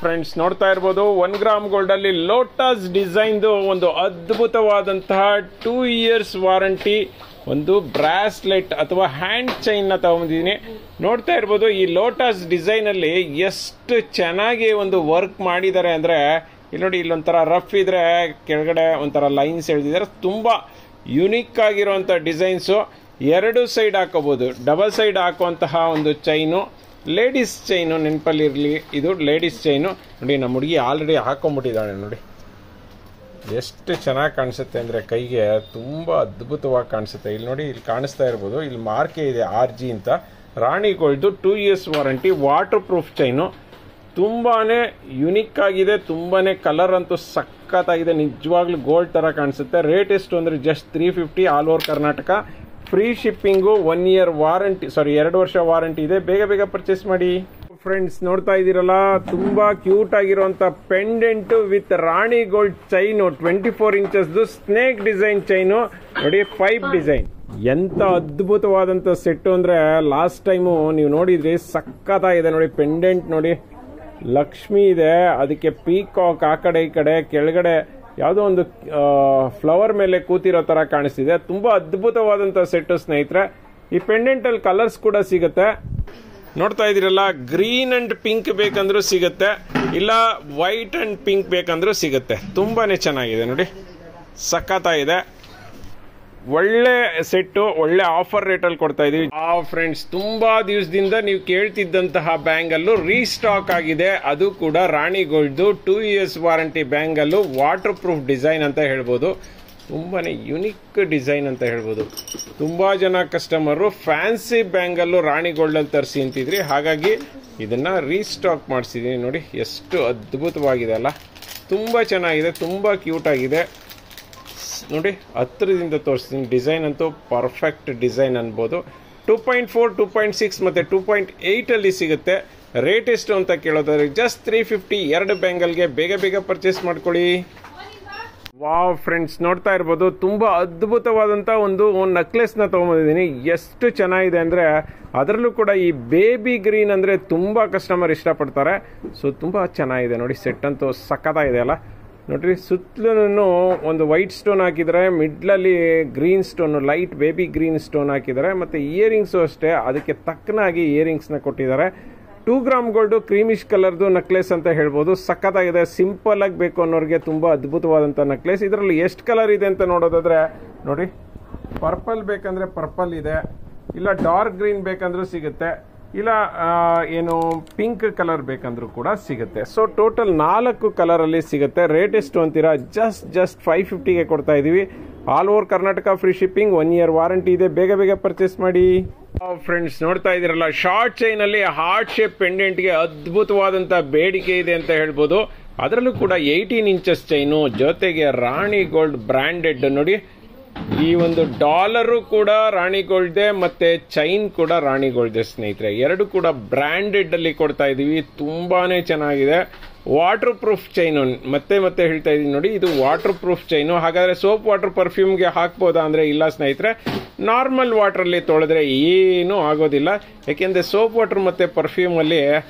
Friends ನೋಡ್ತಾ ಇರ್ಬೋದು 1 gram gold ಅಲ್ಲಿ ಲೋಟಸ್ ಡಿಸೈನ್ ಒಂದು ಅದ್ಭುತವಾದಂತಹ 2 ಇಯರ್ಸ್ ವಾರಂಟಿ ಒಂದು ಬ್ರಾಸ್ಲೆಟ್ ಅಥವಾ ಹ್ಯಾಂಡ್ ಚೈನ್ ನ ತಗೊಂಡಿದ್ದೀನಿ. ನೋಡ್ತಾ ಇರ್ಬೋದು ಈ ಲೋಟಸ್ ಡಿಸೈನ್ ಅಲ್ಲಿ ಎಷ್ಟು ಚೆನ್ನಾಗಿ ಒಂದು ವರ್ಕ್ ಮಾಡಿದ್ದಾರೆ ಅಂದ್ರೆ ಇಲ್ಲಿ ನೋಡಿ, ಇಲ್ಲೊಂಥರ ರಫ್ ಇದ್ರೆ ಕೆಳಗಡೆ ಒಂಥರ ಲೈನ್ಸ್ ಎಳೆದಿದ್ದಾರೆ. ತುಂಬಾ ಯುನಿಕ್ ಆಗಿರುವಂತ ಡಿಸೈನ್ಸು. 2 ಸೈಡ್ ಹಾಕೋಬಹುದು, ಡಬಲ್ ಸೈಡ್ ಹಾಕುವಂತಹ ಒಂದು ಚೈನು, ಲೇಡೀಸ್ ಚೈನು ನೆನಪಲ್ಲಿರಲಿ. ಇದು ಲೇಡೀಸ್ ಚೈನು ನೋಡಿ. ನಮ್ಮ ಹುಡುಗಿ ಆಲ್ರೆಡಿ ಹಾಕೊಂಡ್ಬಿಟ್ಟಿದ್ದಾಳೆ ನೋಡಿ. ಎಷ್ಟು ಚೆನ್ನಾಗಿ ಕಾಣಿಸುತ್ತೆ ಅಂದರೆ ಕೈಗೆ ತುಂಬ ಅದ್ಭುತವಾಗಿ ಕಾಣಿಸುತ್ತೆ. ಇಲ್ಲಿ ನೋಡಿ, ಇಲ್ಲಿ ಕಾಣಿಸ್ತಾ ಇರ್ಬೋದು, ಇಲ್ಲಿ ಮಾರ್ಕೆ ಇದೆ RG ಅಂತ. ರಾಣಿ ಗೋಲ್ಡ್ದು 2 years warranty water proof chain. ತುಂಬಾ ಯುನಿಕ್ ಆಗಿದೆ, ತುಂಬಾ ಕಲರ್ ಅಂತೂ ಸಖತ್ತಾಗಿದೆ. ನಿಜವಾಗ್ಲೂ ಗೋಲ್ಡ್ ಥರ ಕಾಣಿಸುತ್ತೆ. ರೇಟ್ ಎಷ್ಟು ಅಂದರೆ just 350 all over Karnataka. Free shipping, 1 year warranty, 2 ವರ್ಷ ವಾರಂಟಿ ಇದೆ. ಬೇಗ ಬೇಗ ಪರ್ಚೇಸ್ ಮಾಡಿ. ಫ್ರೆಂಡ್ಸ್ ನೋಡ್ತಾ ಇದ್ದೀರಲ್ಲ, ತುಂಬಾ ಕ್ಯೂಟ್ ಆಗಿರುವಂತ pendant with Rani gold chain, 24 ಇಂಚಸ್ದು ಸ್ನೇಕ್ ಡಿಸೈನ್ ಚೈನು ನೋಡಿ, 5 ಡಿಸೈನ್. ಎಂತ ಅದ್ಭುತವಾದಂತ ಸೆಟ್ ಅಂದ್ರೆ ಲಾಸ್ಟ್ ಟೈಮು ನೀವು ನೋಡಿದ್ರಿ, ಸಕ್ಕತ್ತಾಗಿದೆ ನೋಡಿ. ಪೆಂಡೆಂಟ್ ನೋಡಿ, ಲಕ್ಷ್ಮಿ ಇದೆ, ಅದಕ್ಕೆ ಪೀಕಾಕ್ ಆ ಕಡೆ ಈ ಕಡೆ, ಕೆಳಗಡೆ ಯಾವುದೋ ಒಂದು ಫ್ಲವರ್ ಮೇಲೆ ಕೂತಿರೋ ತರ ಕಾಣಿಸ್ತಿದೆ. ತುಂಬಾ ಅದ್ಭುತವಾದಂತ ಸೆಟ್ ಸ್ನೇಹಿತರೆ. ಈ ಪೆಂಡೆಂಟ್ ಅಲ್ಲಿ ಕಲರ್ಸ್ ಕೂಡ ಸಿಗುತ್ತೆ. ನೋಡ್ತಾ ಇದೀರಲ್ಲ, ಗ್ರೀನ್ ಅಂಡ್ ಪಿಂಕ್ ಬೇಕಂದ್ರೂ ಸಿಗುತ್ತೆ, ಇಲ್ಲ ವೈಟ್ ಅಂಡ್ ಪಿಂಕ್ ಬೇಕಂದ್ರೂ ಸಿಗುತ್ತೆ. ತುಂಬಾನೇ ಚೆನ್ನಾಗಿದೆ ನೋಡಿ, ಸಖತ್ತಾಗಿದೆ. ಒಳ್ಳೆ ಸೆಟ್ಟು, ಒಳ್ಳೆ ಆಫರ್ ರೇಟಲ್ಲಿ ಕೊಡ್ತಾ ಇದೀವಿ. ಫ್ರೆಂಡ್ಸ್ ತುಂಬಾ ದಿವಸದಿಂದ ನೀವು ಕೇಳ್ತಿದ್ದಂತಹ ಬ್ಯಾಂಗಲ್ಲು ರೀಸ್ಟಾಕ್ ಆಗಿದೆ. ಅದು ಕೂಡ Rani ಗೋಲ್ಡ್ದು 2 years warranty bangle, water proof design ಅಂತ ಹೇಳ್ಬೋದು. ತುಂಬಾನೇ ಯುನಿಕ್ ಡಿಸೈನ್ ಅಂತ ಹೇಳ್ಬೋದು. ತುಂಬಾ ಜನ ಕಸ್ಟಮರು ಫ್ಯಾನ್ಸಿ ಬ್ಯಾಂಗಲ್ಲು ರಾಣಿ ಗೋಲ್ಡ್ ಅಲ್ಲಿ ತರಿಸಿ ಅಂತಿದ್ರಿ, ಹಾಗಾಗಿ ಇದನ್ನ ರೀಸ್ಟಾಕ್ ಮಾಡಿಸಿದೀನಿ. ನೋಡಿ ಎಷ್ಟು ಅದ್ಭುತವಾಗಿದೆ ಅಲ್ಲ, ತುಂಬಾ ಚೆನ್ನಾಗಿದೆ, ತುಂಬಾ ಕ್ಯೂಟ್ ಆಗಿದೆ ನೋಡಿ. ಹತ್ತಿರದಿಂದ ತೋರಿಸ್ತೀನಿ. ಡಿಸೈನ್ ಅಂತೂ ಪರ್ಫೆಕ್ಟ್ ಡಿಸೈನ್ ಅನ್ಬೋದು. 2.4, 2.6 ಮತ್ತೆ 2.8 ಅಲ್ಲಿ ಸಿಗುತ್ತೆ. ರೇಟ್ ಎಷ್ಟು ಅಂತ ಕೇಳೋದಾದ್ರೆ ಜಸ್ಟ್ 350. 2 ಬ್ಯಾಂಗಲ್ಗೆ ಬೇಗ ಬೇಗ ಪರ್ಚೇಸ್ ಮಾಡ್ಕೊಳ್ಳಿ. ವಾವ್ ಫ್ರೆಂಡ್ಸ್ ನೋಡ್ತಾ ಇರ್ಬೋದು, ತುಂಬಾ ಅದ್ಭುತವಾದಂತ ಒಂದು ನೆಕ್ಲೆಸ್ ನ ತಗೊಂಡಿದ್ದೀನಿ. ಎಷ್ಟು ಚೆನ್ನಾಗಿದೆ ಅಂದ್ರೆ, ಅದರಲ್ಲೂ ಕೂಡ ಈ ಬೇಬಿ ಗ್ರೀನ್ ಅಂದ್ರೆ ತುಂಬಾ ಕಸ್ಟಮರ್ ಇಷ್ಟಪಡ್ತಾರೆ. ಸೊ ತುಂಬಾ ಚೆನ್ನಾಗಿದೆ ನೋಡಿ. ಸೆಟ್ ಅಂತೂ ಸಖತ್ತಾಗಿದೆ ಅಲ್ಲ ನೋಡ್ರಿ. ಸುತ್ತಲೂ ಒಂದು ವೈಟ್ ಸ್ಟೋನ್ ಹಾಕಿದರೆ, ಮಿಡ್ಲಲ್ಲಿ green stone, light baby green stone ಹಾಕಿದ್ದಾರೆ. ಮತ್ತೆ ಇಯರಿಂಗ್ಸು ಅಷ್ಟೇ ಅದಕ್ಕೆ ತಕ್ಕನಾಗಿ ಇಯರಿಂಗ್ಸ್ನ ಕೊಟ್ಟಿದ್ದಾರೆ. 2 ಗ್ರಾಮ್ ಗೋಲ್ಡು ಕ್ರೀಮಿಶ್ ಕಲರ್ದು ನೆಕ್ಲೆಸ್ ಅಂತ ಹೇಳ್ಬೋದು. ಸಖತ್ತಾಗಿದೆ. ಸಿಂಪಲ್ ಆಗಿ ಬೇಕು ಅನ್ನೋರಿಗೆ ತುಂಬಾ ಅದ್ಭುತವಾದಂಥ ನೆಕ್ಲೆಸ್. ಇದರಲ್ಲಿ ಎಷ್ಟು ಕಲರ್ ಇದೆ ಅಂತ ನೋಡೋದಾದ್ರೆ ನೋಡಿ, ಪರ್ಪಲ್ ಬೇಕಂದ್ರೆ ಪರ್ಪಲ್ ಇದೆ, ಇಲ್ಲ ಡಾರ್ಕ್ ಗ್ರೀನ್ ಬೇಕಂದ್ರೂ ಸಿಗುತ್ತೆ, ಇಲ್ಲ ಏನು ಪಿಂಕ್ ಕಲರ್ ಬೇಕಂದ್ರೂ ಕೂಡ ಸಿಗುತ್ತೆ. ಸೊ ಟೋಟಲ್ 4 ಕಲರ್ ಅಲ್ಲಿ ಸಿಗುತ್ತೆ. ರೇಟ್ ಎಷ್ಟು ಅಂತೀರಾ? ಜಸ್ಟ್ 550ಗೆ ಕೊಡ್ತಾ ಇದೀವಿ. All over Karnataka free shipping, 1 year warranty ಇದೆ. ಬೇಗ ಬೇಗ ಪರ್ಚೇಸ್ ಮಾಡಿ. ಫ್ರೆಂಡ್ಸ್ ನೋಡ್ತಾ ಇದೀರಲ್ಲ, ಶಾರ್ಟ್ ಚೈನ್ ಅಲ್ಲಿ ಹಾರ್ಟ್ ಶೇಪ್ ಪೆಂಡೆಂಟ್ ಗೆ ಅದ್ಭುತವಾದಂತ ಬೇಡಿಕೆ ಇದೆ ಅಂತ ಹೇಳ್ಬೋದು. ಅದರಲ್ಲೂ ಕೂಡ 18 ಇಂಚಸ್ ಚೈನು, ಜೊತೆಗೆ ರಾಣಿ ಗೋಲ್ಡ್ ಬ್ರಾಂಡೆಡ್ ನೋಡಿ. ಈ ಒಂದು ಡಾಲರು ಕೂಡ ರಾಣಿ ಗೋಲ್ಡ್ದೆ, ಮತ್ತೆ ಚೈನ್ ಕೂಡ ರಾಣಿ ಗೋಲ್ಡ್ದೆ ಸ್ನೇಹಿತರೆ. 2 ಕೂಡ ಬ್ರಾಂಡೆಡ್ ಅಲ್ಲಿ ಕೊಡ್ತಾ ಇದೀವಿ. ತುಂಬಾನೇ ಚೆನ್ನಾಗಿದೆ. ವಾಟರ್ ಪ್ರೂಫ್ ಚೈನು, ಮತ್ತೆ ಹೇಳ್ತಾ ಇದೀನಿ ನೋಡಿ, ಇದು ವಾಟರ್ ಪ್ರೂಫ್ ಚೈನು. ಹಾಗಾದ್ರೆ ಸೋಪ್ ವಾಟರ್ ಪರ್ಫ್ಯೂಮ್ಗೆ ಹಾಕ್ಬೋದಾ ಅಂದ್ರೆ ಇಲ್ಲ ಸ್ನೇಹಿತರೆ. ನಾರ್ಮಲ್ ವಾಟರ್ ಅಲ್ಲಿ ತೊಳೆದ್ರೆ ಏನೂ ಆಗೋದಿಲ್ಲ. ಯಾಕೆಂದ್ರೆ ಸೋಪ್ ವಾಟರ್ ಮತ್ತೆ ಪರ್ಫ್ಯೂಮ್ ಅಲ್ಲಿ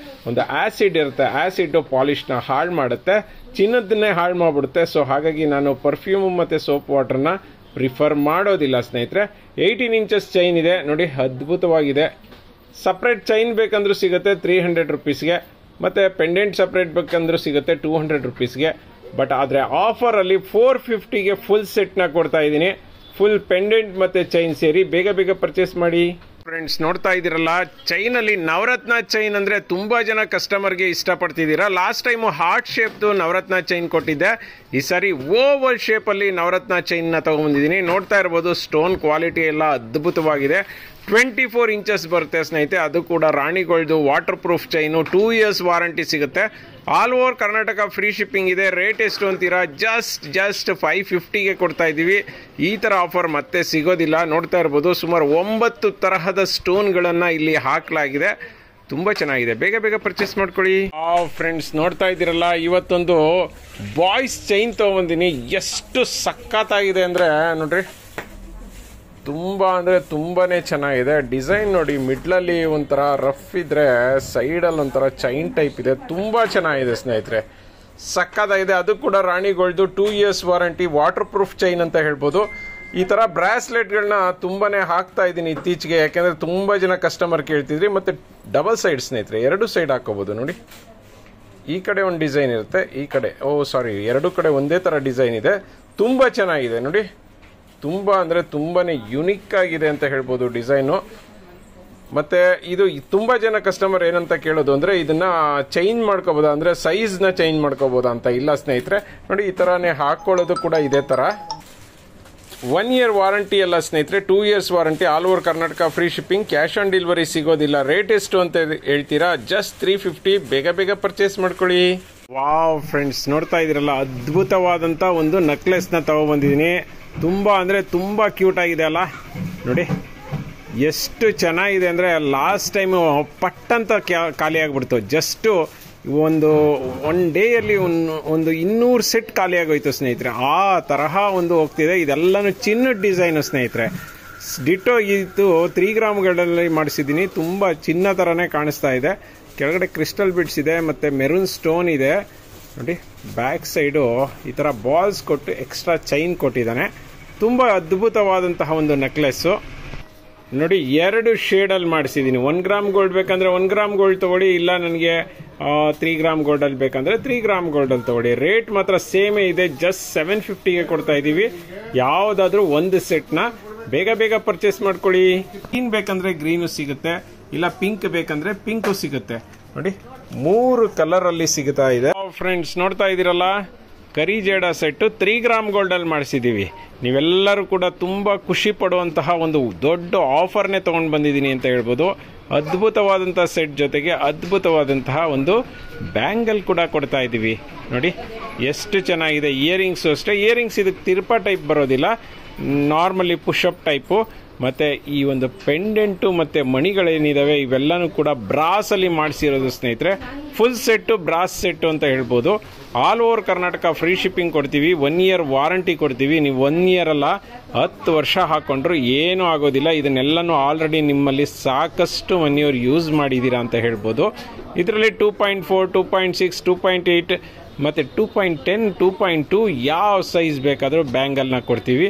ಒಂದು ಆಸಿಡ್ ಇರುತ್ತೆ. ಆಸಿಡ್ ಪಾಲಿಶ್ ನ ಹಾಳು ಮಾಡುತ್ತೆ, ಚಿನ್ನದನ್ನೇ ಹಾಳು ಮಾಡ್ಬಿಡುತ್ತೆ. ಸೊ ಹಾಗಾಗಿ ನಾನು ಪರ್ಫ್ಯೂಮ್ ಮತ್ತೆ ಸೋಪ್ ವಾಟರ್ನ ಪ್ರಿಫರ್ ಮಾಡೋದಿಲ್ಲ ಸ್ನೇಹಿತರೆ. 18 ಇಂಚಸ್ ಚೈನ್ ಇದೆ ನೋಡಿ, ಅದ್ಭುತವಾಗಿದೆ. ಸಪ್ರೇಟ್ ಚೈನ್ ಬೇಕಂದ್ರೂ ಸಿಗುತ್ತೆ 300 ರುಪೀಸ್ಗೆ, ಮತ್ತೆ ಪೆಂಡೆಂಟ್ ಸಪ್ರೇಟ್ ಬೇಕಂದ್ರೂ ಸಿಗುತ್ತೆ 200 ರುಪೀಸ್ಗೆ. ಬಟ್ ಆದ್ರೆ ಆಫರ್ ಅಲ್ಲಿ 450ಗೆ ಫುಲ್ ಸೆಟ್ ನ ಕೊಡ್ತಾ ಇದ್ದೀನಿ. ಫುಲ್ ಪೆಂಡೆಂಟ್ ಮತ್ತೆ ಚೈನ್ ಸೇರಿ. ಬೇಗ ಬೇಗ ಪರ್ಚೇಸ್ ಮಾಡಿ. ಫ್ರೆಂಡ್ಸ್ ನೋಡ್ತಾ ಇದ್ದೀರಲ್ಲ, ಚೈನ್ ಅಲ್ಲಿ ನವರತ್ನ ಚೈನ್ ಅಂದ್ರೆ ತುಂಬಾ ಜನ ಕಸ್ಟಮರ್ಗೆ ಇಷ್ಟಪಡ್ತಿದ್ದೀರಾ. ಲಾಸ್ಟ್ ಟೈಮ್ ಹಾರ್ಟ್ ಶೇಪ್ದು ನವರತ್ನ ಚೈನ್ ಕೊಟ್ಟಿದ್ದೆ. ಈ ಸಾರಿ ಓವಲ್ ಶೇಪ್ ಅಲ್ಲಿ ನವರತ್ನ ಚೈನ್ ನ ತಗೊಂಡ್ಬಂದಿದ್ದೀನಿ. ನೋಡ್ತಾ ಇರ್ಬೋದು, ಸ್ಟೋನ್ ಕ್ವಾಲಿಟಿ ಎಲ್ಲ ಅದ್ಭುತವಾಗಿದೆ. 24 ಇಂಚಸ್ ಬರುತ್ತೆ ಸ್ನೇಹಿತೆ. ಅದು ಕೂಡ ರಾಣಿ ಗೋಲ್ಡ್ದು water proof chain, 2 years warranty ಸಿಗುತ್ತೆ. All over Karnataka free shipping ಇದೆ. ರೇಟ್ ಎಷ್ಟು ಅಂತೀರಾ? ಜಸ್ಟ್ 550ಗೆ ಕೊಡ್ತಾ ಇದ್ದೀವಿ. ಈ ತರ ಆಫರ್ ಮತ್ತೆ ಸಿಗೋದಿಲ್ಲ. ನೋಡ್ತಾ ಇರ್ಬೋದು, ಸುಮಾರು 9 ತರಹದ ಸ್ಟೋನ್ಗಳನ್ನು ಇಲ್ಲಿ ಹಾಕಲಾಗಿದೆ. ತುಂಬಾ ಚೆನ್ನಾಗಿದೆ. ಬೇಗ ಬೇಗ ಪರ್ಚೇಸ್ ಮಾಡ್ಕೊಳ್ಳಿ. ಫ್ರೆಂಡ್ಸ್ ನೋಡ್ತಾ ಇದ್ದೀರಲ್ಲ, ಇವತ್ತೊಂದು ಬಾಯ್ಸ್ ಚೈನ್ ತಗೊಂಬಂದಿನಿ. ಎಷ್ಟು ಸಖತ್ತಾಗಿದೆ ಅಂದ್ರೆ ನೋಡ್ರಿ, ತುಂಬ ಅಂದರೆ ತುಂಬಾ ಚೆನ್ನಾಗಿದೆ. ಡಿಸೈನ್ ನೋಡಿ, ಮಿಡ್ಲಲ್ಲಿ ಒಂಥರ ರಫ್ ಇದ್ದರೆ ಸೈಡಲ್ಲಿ ಒಂಥರ ಚೈನ್ ಟೈಪ್ ಇದೆ. ತುಂಬ ಚೆನ್ನಾಗಿದೆ ಸ್ನೇಹಿತರೆ, ಸಕ್ಕತ್ತಾಗಿದೆ. ಅದು ಕೂಡ ರಾಣಿಗೋಲ್ಡ್ದು 2 years warranty, water proof chain ಅಂತ ಹೇಳ್ಬೋದು. ಈ ಥರ ಬ್ರಾಸ್ಲೆಟ್ಗಳನ್ನ ತುಂಬಾ ಹಾಕ್ತಾ ಇದ್ದೀನಿ ಇತ್ತೀಚೆಗೆ, ಯಾಕೆಂದರೆ ತುಂಬ ಜನ ಕಸ್ಟಮರ್ ಕೇಳ್ತಿದ್ರಿ. ಮತ್ತು ಡಬಲ್ ಸೈಡ್ ಸ್ನೇಹಿತರೆ, 2 ಸೈಡ್ ಹಾಕೋಬೋದು. ನೋಡಿ, ಈ ಕಡೆ ಒಂದು ಡಿಸೈನ್ ಇರುತ್ತೆ, ಈ ಕಡೆ ಎರಡು ಕಡೆ ಒಂದೇ ಥರ ಡಿಸೈನ್ ಇದೆ. ತುಂಬ ಚೆನ್ನಾಗಿದೆ ನೋಡಿ, ತುಂಬ ಅಂದರೆ ತುಂಬಾ ಯುನಿಕ್ ಆಗಿದೆ ಅಂತ ಹೇಳ್ಬೋದು ಡಿಸೈನು. ಮತ್ತು ಇದು ತುಂಬ ಜನ ಕಸ್ಟಮರ್ ಏನಂತ ಕೇಳೋದು ಅಂದರೆ, ಇದನ್ನು ಚೇಂಜ್ ಮಾಡ್ಕೋಬೋದಾ ಅಂದರೆ ಸೈಜ್ನ ಚೇಂಜ್ ಮಾಡ್ಕೋಬೋದಾ ಅಂತ. ಇಲ್ಲ ಸ್ನೇಹಿತರೆ, ನೋಡಿ ಈ ಥರನೇ ಹಾಕ್ಕೊಳ್ಳೋದು ಕೂಡ ಇದೇ ಥರ. 1 year ವಾರಂಟಿ ಅಲ್ಲ ಸ್ನೇಹಿತರೆ, 2 years warranty. All over Karnataka free shipping, cash on delivery ಸಿಗೋದಿಲ್ಲ. ರೇಟ್ ಎಷ್ಟು ಅಂತ ಹೇಳ್ತೀರಾ? ಜಸ್ಟ್ 350. ಬೇಗ ಬೇಗ ಪರ್ಚೇಸ್ ಮಾಡ್ಕೊಳ್ಳಿ. ವಾವ್ ಫ್ರೆಂಡ್ಸ್, ನೋಡ್ತಾ ಇದ್ದೀರಲ್ಲ, ಅದ್ಭುತವಾದಂಥ ಒಂದು ನೆಕ್ಲೆಸ್ನ ತಗೊಬಂದಿದ್ದೀನಿ. ತುಂಬ ಅಂದರೆ ತುಂಬ ಕ್ಯೂಟ್ ಆಗಿದೆ ಅಲ್ಲ, ನೋಡಿ ಎಷ್ಟು ಚೆನ್ನಾಗಿದೆ ಅಂದರೆ ಲಾಸ್ಟ್ ಟೈಮು ಪಟ್ಟಂತ ಖಾಲಿ ಆಗಿಬಿಡ್ತು. ಜಸ್ಟು ಒನ್ ಡೇಯಲ್ಲಿ ಒಂದು 200 ಸೆಟ್ ಖಾಲಿ ಆಗೋಯ್ತು ಸ್ನೇಹಿತರೆ. ಆ ತರಹ ಒಂದು ಹೋಗ್ತಿದೆ. ಇದೆಲ್ಲನೂ ಚಿನ್ನದ ಡಿಸೈನು ಸ್ನೇಹಿತರೆ. ಡಿಟೋ ಇದು 3 ಗ್ರಾಮ್ಗಳಲ್ಲಿ ಮಾಡಿಸಿದ್ದೀನಿ. ತುಂಬ ಚಿನ್ನ ಥರನೇ ಕಾಣಿಸ್ತಾ ಇದೆ. ಕೆಳಗಡೆ ಕ್ರಿಸ್ಟಲ್ ಬಿಡ್ಸ್ ಇದೆ ಮತ್ತು ಮೆರೂನ್ ಸ್ಟೋನ್ ಇದೆ. ನೋಡಿ, ಬ್ಯಾಕ್ ಸೈಡು ಈ ಥರ ಬಾಲ್ಸ್ ಕೊಟ್ಟು ಎಕ್ಸ್ಟ್ರಾ ಚೈನ್ ಕೊಟ್ಟಿದ್ದಾನೆ. ತುಂಬ ಅದ್ಭುತವಾದಂತಹ ಒಂದು ನೆಕ್ಲೆಸ್ಸು. ನೋಡಿ, 2 ಶೇಡಲ್ಲಿ ಮಾಡಿಸಿದ್ದೀನಿ. 1 ಗ್ರಾಮ್ ಗೋಲ್ಡ್ ಬೇಕಂದ್ರೆ 1 ಗ್ರಾಮ್ ಗೋಲ್ಡ್ ತೊಗೊಳ್ಳಿ, ಇಲ್ಲ ನನಗೆ 3 ಗ್ರಾಮ್ ಗೋಲ್ಡಲ್ಲಿ ಬೇಕಂದ್ರೆ 3 ಗ್ರಾಮ್ ಗೋಲ್ಡಲ್ಲಿ ತೊಗೊಳ್ಳಿ. ರೇಟ್ ಮಾತ್ರ ಸೇಮೇ ಇದೆ. ಜಸ್ಟ್ 750ಗೆ ಕೊಡ್ತಾ ಇದ್ದೀವಿ. ಯಾವುದಾದ್ರೂ ಒಂದು ಸೆಟ್ನ ಬೇಗ ಬೇಗ ಪರ್ಚೇಸ್ ಮಾಡ್ಕೊಳ್ಳಿ. ಗ್ರೀನ್ ಬೇಕಂದ್ರೆ ಗ್ರೀನು ಸಿಗುತ್ತೆ, ಇಲ್ಲ ಪಿಂಕ್ ಬೇಕಂದ್ರೆ ಪಿಂಕು ಸಿಗುತ್ತೆ. ನೋಡಿ, 3 ಕಲರಲ್ಲಿ ಸಿಗುತ್ತಾ ಇದೆ. ಫ್ರೆಂಡ್ಸ್, ನೋಡ್ತಾ ಇದ್ದೀರಲ್ಲ, ಕರಿ ಜೇಡ ಸೆಟ್ಟು 3 ಗ್ರಾಮ್ ಗೋಲ್ಡಲ್ಲಿ ಮಾಡಿಸಿದ್ದೀವಿ. ನೀವೆಲ್ಲರೂ ಕೂಡ ತುಂಬ ಖುಷಿ ಪಡುವಂತಹ ಒಂದು ದೊಡ್ಡ ಆಫರ್ನೇ ತೊಗೊಂಡು ಬಂದಿದ್ದೀನಿ ಅಂತ ಹೇಳ್ಬೋದು. ಅದ್ಭುತವಾದಂಥ ಸೆಟ್ ಜೊತೆಗೆ ಅದ್ಭುತವಾದಂತಹ ಒಂದು ಬ್ಯಾಂಗಲ್ ಕೂಡ ಕೊಡ್ತಾ ಇದ್ದೀವಿ. ನೋಡಿ ಎಷ್ಟು ಚೆನ್ನಾಗಿದೆ. ಇಯರಿಂಗ್ಸು ಅಷ್ಟೇ. ಇಯರಿಂಗ್ಸ್ ಇದಕ್ಕೆ ತಿರ್ಪಾ ಟೈಪ್ ಬರೋದಿಲ್ಲ, ನಾರ್ಮಲಿ ಪುಷಪ್ ಟೈಪು. ಮತ್ತು ಈ ಒಂದು ಪೆಂಡೆಂಟು ಮತ್ತು ಮಣಿಗಳೇನಿದ್ದಾವೆ ಇವೆಲ್ಲನೂ ಕೂಡ ಬ್ರಾಸಲ್ಲಿ ಮಾಡಿಸಿರೋದು ಸ್ನೇಹಿತರೆ. ಫುಲ್ ಸೆಟ್ಟು ಬ್ರಾಸ್ ಸೆಟ್ಟು ಅಂತ ಹೇಳ್ಬೋದು. All over Karnataka free shipping ಕೊಡ್ತೀವಿ. 1 year ವಾರಂಟಿ ಕೊಡ್ತೀವಿ. ನೀವು 1 year ಅಲ್ಲ 10 ವರ್ಷ ಹಾಕ್ಕೊಂಡ್ರು ಏನೂ ಆಗೋದಿಲ್ಲ. ಇದನ್ನೆಲ್ಲನೂ ಆಲ್ರೆಡಿ ನಿಮ್ಮಲ್ಲಿ ಸಾಕಷ್ಟು ಮನೆಯವ್ರು ಯೂಸ್ ಮಾಡಿದ್ದೀರಾ ಅಂತ ಹೇಳ್ಬೋದು. ಇದರಲ್ಲಿ 2.4, 2.6, 2.8 ಮತ್ತು 2.10, 2.2 ಯಾವ ಸೈಜ್ ಬೇಕಾದರೂ ಬ್ಯಾಂಗಲ್ನ ಕೊಡ್ತೀವಿ.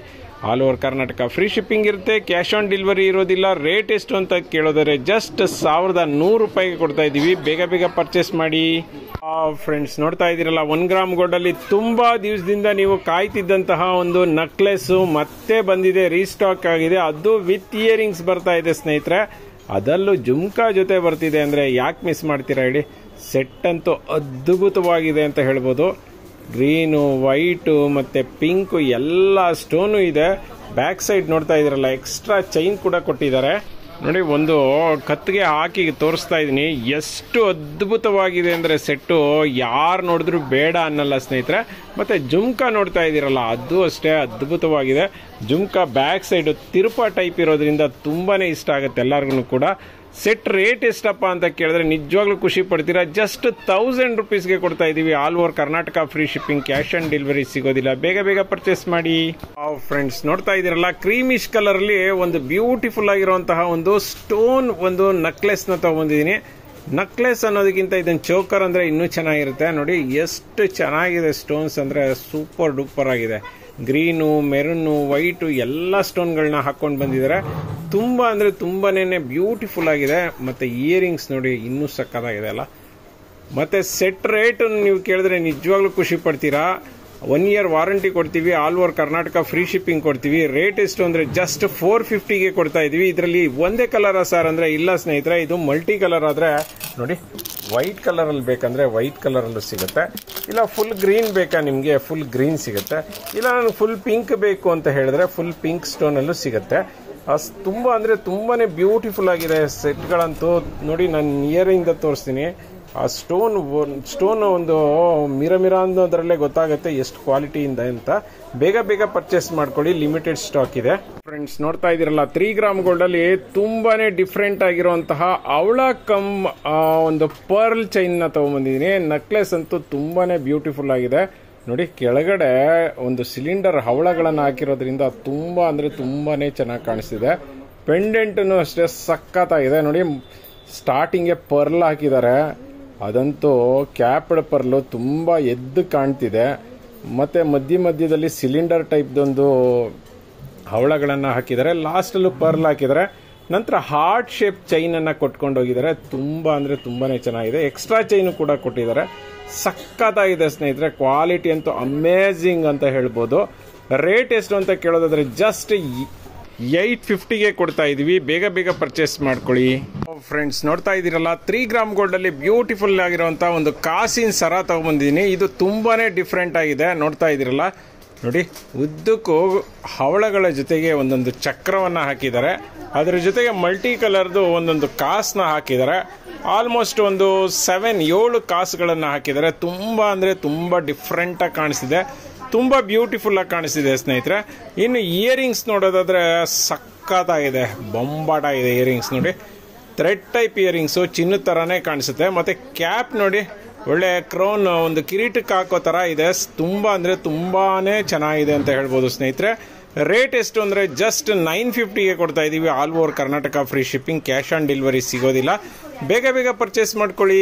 All over Karnataka free shipping ಇರುತ್ತೆ. ಕ್ಯಾಶ್ ಆನ್ ಡೆಲಿವರಿ ಇರೋದಿಲ್ಲ. ರೇಟ್ ಎಷ್ಟು ಅಂತ ಕೇಳೋದಾದ್ರೆ ಜಸ್ಟ್ 1100 ರೂಪಾಯಿಗೆ ಕೊಡ್ತಾ ಇದ್ದೀವಿ. ಬೇಗ ಬೇಗ ಪರ್ಚೇಸ್ ಮಾಡಿ. ಫ್ರೆಂಡ್ಸ್, ನೋಡ್ತಾ ಇದ್ದೀರಲ್ಲ, 1 ಗ್ರಾಮ್ ಗೋಲ್ಡಲ್ಲಿ ತುಂಬ ದಿವಸದಿಂದ ನೀವು ಕಾಯ್ತಿದ್ದಂತಹ ಒಂದು ನೆಕ್ಲೆಸ್ಸು ಮತ್ತೆ ಬಂದಿದೆ, ರೀಸ್ಟಾಕ್ ಆಗಿದೆ. ಅದು ವಿತ್ ಇಯರಿಂಗ್ಸ್ ಬರ್ತಾ ಇದೆ ಸ್ನೇಹಿತರೆ. ಅದರಲ್ಲೂ ಜುಮ್ಕಾ ಜೊತೆ ಬರ್ತಿದೆ ಅಂದರೆ ಯಾಕೆ ಮಿಸ್ ಮಾಡ್ತೀರಾ ಹೇಳಿ. ಸೆಟ್ ಅಂತೂ ಅದ್ಭುತವಾಗಿದೆ ಅಂತ ಹೇಳ್ಬೋದು. ಗ್ರೀನು, ವೈಟು ಮತ್ತು ಪಿಂಕು ಎಲ್ಲ ಸ್ಟೋನು ಇದೆ. ಬ್ಯಾಕ್ ಸೈಡ್ ನೋಡ್ತಾ ಇದ್ದೀರಲ್ಲ, ಎಕ್ಸ್ಟ್ರಾ ಚೈನ್ ಕೂಡ ಕೊಟ್ಟಿದ್ದಾರೆ. ನೋಡಿ, ಒಂದು ಕತ್ತಿಗೆ ಹಾಕಿ ತೋರಿಸ್ತಾ ಇದ್ದೀನಿ. ಎಷ್ಟು ಅದ್ಭುತವಾಗಿದೆ ಅಂದರೆ ಸೆಟ್ಟು ಯಾರು ನೋಡಿದ್ರು ಬೇಡ ಅನ್ನಲ್ಲ ಸ್ನೇಹಿತರೆ. ಮತ್ತು ಜುಮ್ಕಾ ನೋಡ್ತಾ ಇದ್ದೀರಲ್ಲ, ಅದು ಅಷ್ಟೇ ಅದ್ಭುತವಾಗಿದೆ. ಜುಮ್ಕಾ ಬ್ಯಾಕ್ ಸೈಡು ತಿರುಪಾ ಟೈಪ್ ಇರೋದ್ರಿಂದ ತುಂಬಾ ಇಷ್ಟ ಆಗುತ್ತೆ ಎಲ್ಲರಿಗೂ ಕೂಡ. ಸೆಟ್ ರೇಟ್ ಎಷ್ಟಪ್ಪ ಅಂತ ಕೇಳಿದ್ರೆ ನಿಜವಾಗ್ಲೂ ಖುಷಿ ಪಡ್ತೀರಾ. ಜಸ್ಟ್ 1000 ರೂಪೀಸ್ಗೆ ಕೊಡ್ತಾ ಇದ್ದೀವಿ. All over Karnataka free shipping, cash on delivery ಸಿಗೋದಿಲ್ಲ. ಬೇಗ ಬೇಗ ಪರ್ಚೇಸ್ ಮಾಡಿ. ಫ್ರೆಂಡ್ಸ್, ನೋಡ್ತಾ ಇದ್ದೀರಲ್ಲ, ಕ್ರೀಮಿಶ್ ಕಲರ್ಲಿ ಒಂದು ಬ್ಯೂಟಿಫುಲ್ ಆಗಿರುವಂತಹ ಒಂದು ಸ್ಟೋನ್ ಒಂದು ನೆಕ್ಲೆಸ್ನ ತಗೊಂಡಿದ್ದೀನಿ. ನೆಕ್ಲೆಸ್ ಅನ್ನೋದಕ್ಕಿಂತ ಇದನ್ನ ಚೋಕರ್ ಅಂದರೆ ಇನ್ನೂ ಚೆನ್ನಾಗಿರುತ್ತೆ. ನೋಡಿ ಎಷ್ಟು ಚೆನ್ನಾಗಿದೆ. ಸ್ಟೋನ್ಸ್ ಅಂದರೆ ಸೂಪರ್ ಡೂಪರ್ ಆಗಿದೆ. ಗ್ರೀನು, ಮೆರೂನು, ವೈಟು ಎಲ್ಲ ಸ್ಟೋನ್ಗಳನ್ನ ಹಾಕ್ಕೊಂಡು ಬಂದಿದ್ದಾರೆ. ತುಂಬ ಅಂದರೆ ತುಂಬಾನೇ ಬ್ಯೂಟಿಫುಲ್ ಆಗಿದೆ. ಮತ್ತು ಇಯರಿಂಗ್ಸ್ ನೋಡಿ ಇನ್ನೂ ಸಕ್ಕತ್ತಾಗಿದೆ ಅಲ್ಲ. ಮತ್ತು ಸೆಟ್ ರೇಟ್ ನೀವು ಕೇಳಿದ್ರೆ ನಿಜವಾಗ್ಲೂ ಖುಷಿ ಪಡ್ತೀರಾ. 1 year ವಾರಂಟಿ ಕೊಡ್ತೀವಿ. All over Karnataka free shipping ಕೊಡ್ತೀವಿ. ರೇಟ್ ಎಷ್ಟು ಅಂದರೆ ಜಸ್ಟ್ 450ಗೆ ಕೊಡ್ತಾ ಇದ್ದೀವಿ. ಇದರಲ್ಲಿ ಒಂದೇ ಕಲರ ಸರ್ ಅಂದರೆ ಇಲ್ಲ ಸ್ನೇಹಿತರೆ, ಇದು ಮಲ್ಟಿ ಕಲರ್ ಆದರೆ ನೋಡಿ, ವೈಟ್ ಕಲರಲ್ಲಿ ಬೇಕಂದರೆ ವೈಟ್ ಕಲರಲ್ಲೂ ಸಿಗುತ್ತೆ, ಇಲ್ಲ ಫುಲ್ ಗ್ರೀನ್ ಬೇಕಾ ನಿಮಗೆ ಫುಲ್ ಗ್ರೀನ್ ಸಿಗುತ್ತೆ, ಇಲ್ಲ ನನಗೆ ಫುಲ್ ಪಿಂಕ್ ಬೇಕು ಅಂತ ಹೇಳಿದ್ರೆ ಫುಲ್ ಪಿಂಕ್ ಸ್ಟೋನಲ್ಲೂ ಸಿಗುತ್ತೆ. ತುಂಬ ಅಂದರೆ ತುಂಬಾ ಬ್ಯೂಟಿಫುಲ್ ಆಗಿದೆ ಸೆಟ್ಗಳಂತೂ. ನೋಡಿ, ನಾನು ನಿಯರಿಂದ ತೋರಿಸ್ತೀನಿ. ಆ ಸ್ಟೋನ್ ಒಂದು ಮಿರ ಅನ್ನೋದ್ರಲ್ಲೇ ಗೊತ್ತಾಗುತ್ತೆ ಎಷ್ಟು ಕ್ವಾಲಿಟಿಯಿಂದ ಅಂತ. ಬೇಗ ಬೇಗ ಪರ್ಚೇಸ್ ಮಾಡ್ಕೊಳ್ಳಿ, ಲಿಮಿಟೆಡ್ ಸ್ಟಾಕ್ ಇದೆ. ಫ್ರೆಂಡ್ಸ್, ನೋಡ್ತಾ ಇದ್ದೀರಲ್ಲ, 3 ಗ್ರಾಮ್ ಗೋಲ್ಡಲ್ಲಿ ತುಂಬಾನೇ ಡಿಫ್ರೆಂಟ್ ಆಗಿರುವಂತಹ ಅವಳ ಒಂದು ಪರ್ಲ್ ಚೈನ್ನ ತಗೊಂಡ್ಬಂದಿದ್ದೀನಿ. ನೆಕ್ಲೆಸ್ ಅಂತೂ ತುಂಬಾನೇ ಬ್ಯೂಟಿಫುಲ್ ಆಗಿದೆ. ನೋಡಿ ಕೆಳಗಡೆ ಒಂದು ಸಿಲಿಂಡರ್ ಹವಳಗಳನ್ನು ಹಾಕಿರೋದ್ರಿಂದ ತುಂಬ ಅಂದರೆ ತುಂಬಾನೇ ಚೆನ್ನಾಗಿ ಕಾಣಿಸ್ತಿದೆ. ಪೆಂಡೆಂಟನ್ನು ಅಷ್ಟೇ ಸಖತ್ತಾಗಿದೆ ನೋಡಿ. ಸ್ಟಾರ್ಟಿಂಗ್ಗೆ ಪರ್ಲ್ ಹಾಕಿದ್ದಾರೆ, ಅದಂತೂ ಕ್ಯಾಪ್ಡ್ ಪರ್ಲು ತುಂಬ ಎದ್ದು ಕಾಣ್ತಿದೆ. ಮತ್ತು ಮಧ್ಯದಲ್ಲಿ ಸಿಲಿಂಡರ್ ಟೈಪ್ದೊಂದು ಹವಳಗಳನ್ನು ಹಾಕಿದ್ದಾರೆ, ಲಾಸ್ಟಲ್ಲೂ ಪರ್ಲ್ ಹಾಕಿದ್ದಾರೆ. ನಂತರ ಹಾರ್ಟ್ ಶೇಪ್ ಚೈನನ್ನು ಕೊಟ್ಕೊಂಡು ಹೋಗಿದ್ದಾರೆ. ತುಂಬ ಅಂದರೆ ತುಂಬಾ ಚೆನ್ನಾಗಿದೆ. ಎಕ್ಸ್ಟ್ರಾ ಚೈನು ಕೂಡ ಕೊಟ್ಟಿದ್ದಾರೆ. ಸಖತ್ತಾಗಿದೆ ಸ್ನೇಹಿತರೆ. ಕ್ವಾಲಿಟಿ ಅಂತೂ ಅಮೇಝಿಂಗ್ ಅಂತ ಹೇಳ್ಬೋದು. ರೇಟ್ ಎಷ್ಟು ಅಂತ ಕೇಳೋದಾದ್ರೆ ಜಸ್ಟ್ 850ಗೆ ಕೊಡ್ತಾ ಇದೀವಿ. ಬೇಗ ಪರ್ಚೇಸ್ ಮಾಡ್ಕೊಳ್ಳಿ ಫ್ರೆಂಡ್ಸ್. ನೋಡ್ತಾ ಇದ್ದೀರಲ್ಲ, 3 ಗ್ರಾಮ್ ಗೋಲ್ಡ್ ಅಲ್ಲಿ ಬ್ಯೂಟಿಫುಲ್ ಆಗಿರುವಂತ ಒಂದು ಕಾಸಿನ ಸರ ತಗೊಂಡ್ಬಂದಿದ್ದೀನಿ. ಇದು ತುಂಬಾನೇ ಡಿಫ್ರೆಂಟ್ ಆಗಿದೆ. ನೋಡ್ತಾ ಇದ್ದೀರಲ್ಲ ನೋಡಿ, ಉದ್ದಕ್ಕೂ ಹವಳಗಳ ಜೊತೆಗೆ ಒಂದೊಂದು ಚಕ್ರವನ್ನ ಹಾಕಿದ್ದಾರೆ. ಅದರ ಜೊತೆಗೆ ಮಲ್ಟಿ ಕಲರ್ದು ಒಂದೊಂದು ಕಾಸನ್ನ ಹಾಕಿದ್ದಾರೆ. ಆಲ್ಮೋಸ್ಟ್ ಒಂದು 7 ಕಾಸುಗಳನ್ನು ಹಾಕಿದ್ದಾರೆ. ತುಂಬಾ ಅಂದರೆ ತುಂಬ ಡಿಫ್ರೆಂಟ್ ಆಗಿ ಕಾಣಿಸ್ತಿದೆ, ತುಂಬ ಬ್ಯೂಟಿಫುಲ್ ಆಗಿ ಕಾಣಿಸ್ತಿದೆ ಸ್ನೇಹಿತರೆ. ಇನ್ನು ಇಯರಿಂಗ್ಸ್ ನೋಡೋದಾದ್ರೆ ಸಖತ್ತಾಗಿದೆ, ಬೊಂಬಾಟಾಗಿದೆ ಇಯರಿಂಗ್ಸ್ ನೋಡಿ. ಥ್ರೆಡ್ ಟೈಪ್ ಇಯರಿಂಗ್ಸು ಚಿನ್ನದ ಥರನೇ ಕಾಣಿಸುತ್ತೆ. ಮತ್ತು ಕ್ಯಾಪ್ ನೋಡಿ, ಒಳ್ಳೆ ಕ್ರೌನ್ ಒಂದು ಕಿರೀಟಕ್ಕೆ ಹಾಕೋ ಥರ ಇದೆ. ತುಂಬ ಅಂದರೆ ತುಂಬಾ ಚೆನ್ನಾಗಿದೆ ಅಂತ ಹೇಳ್ಬೋದು ಸ್ನೇಹಿತರೆ. ರೇಟ್ ಎಷ್ಟು ಅಂದರೆ ಜಸ್ಟ್ 950ಗೆ ಕೊಡ್ತಾ ಇದ್ದೀವಿ. All over Karnataka free shipping, cash on delivery ಸಿಗೋದಿಲ್ಲ. ಬೇಗ ಪರ್ಚೇಸ್ ಮಾಡ್ಕೊಳ್ಳಿ.